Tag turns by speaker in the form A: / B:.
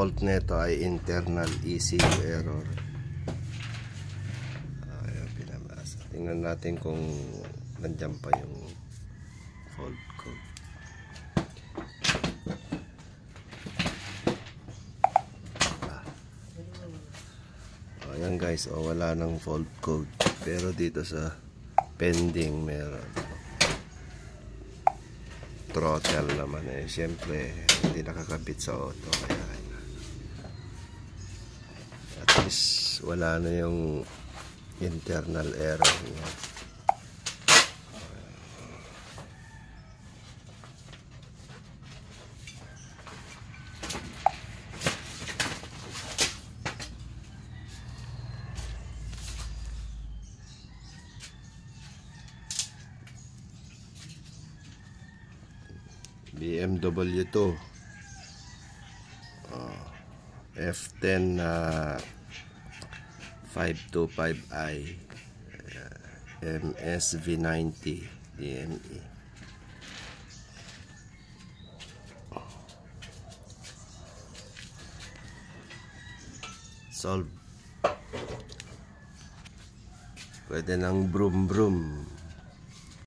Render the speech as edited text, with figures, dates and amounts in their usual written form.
A: fault nito ay internal ECU error. Ayan, pinabasa. Tingnan natin kung nandiyan pa yung fault code. Ayan guys, wala nang fault code. Pero dito sa pending meron. Throttle naman siyempre hindi nakakabit sa auto, kaya at least wala na yung internal error niya. BMW to, F10 525i MSV90 DME. Solve. Pwede ng broom broom.